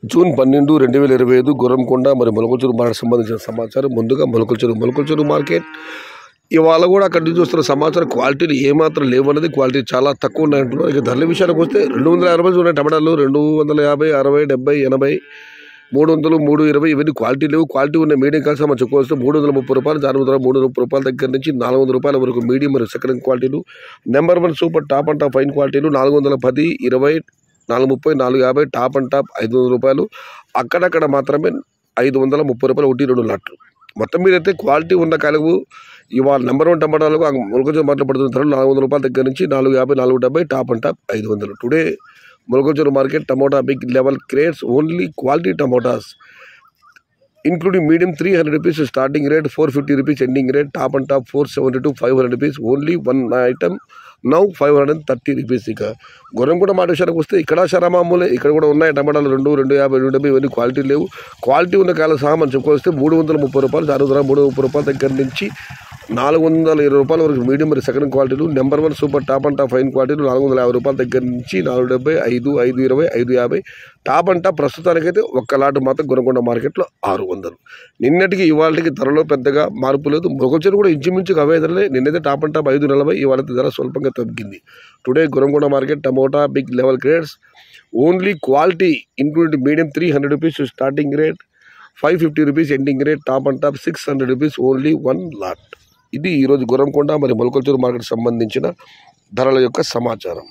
June 12, 2025 Gurramkonda మరి Molakalacheruvu market సంబంధించిన సమాచారం. ముందుగా మొలకల్చెరువు మార్కెట్ ఇవాళ కూడా అక్కడ నుంచి వస్తున్న సమాచారం క్వాలిటీలు ఏమాత్రం లేవన్నది, క్వాలిటీ చాలా తక్కువ ఉన్నాయంటున్నారు. ఇక ధరల విషయానికి వస్తే 250 ఉన్నాయి టమాటాలు, 250, 60, 70, 80, 300, 320 ఇవన్నీ క్వాలిటీ లేవు. క్వాలిటీ ఉన్న మీడియం కాల్సి మనం చెప్పుకోవచ్చు 330 రూపాయలు, 330 రూపాయల దగ్గర నుంచి 400 రూపాయల వరకు మీడియం మరియు సెకండ్ క్వాలిటీలు. Number 1 super top and top fine క్వాలిటీలు 410, 20, 430, 450 టాప్ అండ్ టాప్ 500 రూపాయలు. అక్కడక్కడ మాత్రమే 530 రూపాయలు 1-2 లాట్లు. మొత్తం మీద అయితే క్వాలిటీ ఉన్న కాయలకు ఇవాళ నెంబర్ 1 టమాటాలకు మొలకల్చెరువు మాట్లాడుతున్న ధరలు 400 రూపాయల దగ్గర నుంచి 450, 470 top and top 500. Today Molakalacheruvu market tomato big level crates only quality tomatoes including medium 300 rupees starting rate, 450 rupees ending rate, top and top 470 to 500 rupees. Only one item now 530 rupees. ఇక గుర్రంకొండ మాట విషయానికి వస్తే ఇక్కడ శరమామూలే, ఇక్కడ కూడా ఉన్నాయి టమాటాలు 250, 270 ఇవన్నీ క్వాలిటీ లేవు. క్వాలిటీ ఉన్న కాయలు సహా మనం చెప్పుకొస్తే 330 రూపాయలు, 330 రూపాయల దగ్గర నుంచి 420 రూపాయల వరకు మీడియం మరియు సెకండ్ క్వాలిటీలు. Number 1 super top and top fine క్వాలిటీలు 450 రూపాయల దగ్గర నుంచి 470, 5, 520, 550 టాప్ అండ్ టాప్. ప్రస్తుతానికైతే ఒక్క లాటు మాత్రం గుర్రంకొండ మార్కెట్లో 600. నిన్నటికి ఇవాళకి ధరలో పెద్దగా మార్పు లేదు. మొలకల్చెరువు కూడా ఇంచుమించుగా అవే ధరలే. నిన్నైతే టాప్ అండ్ టాప్ 540, ఇవాళ ధర స్వల్పంగా తగ్గింది. Today Gurramkonda market tomato big level grades only quality including medium 300 rupees starting rate, 550 rupees ending rate, top and top 600 rupees only one lot. ఇది ఈరోజు గుర్రంకొండ మరి మొలకల్చెరువు మార్కెట్ సంబంధించిన ధరల యొక్క సమాచారం.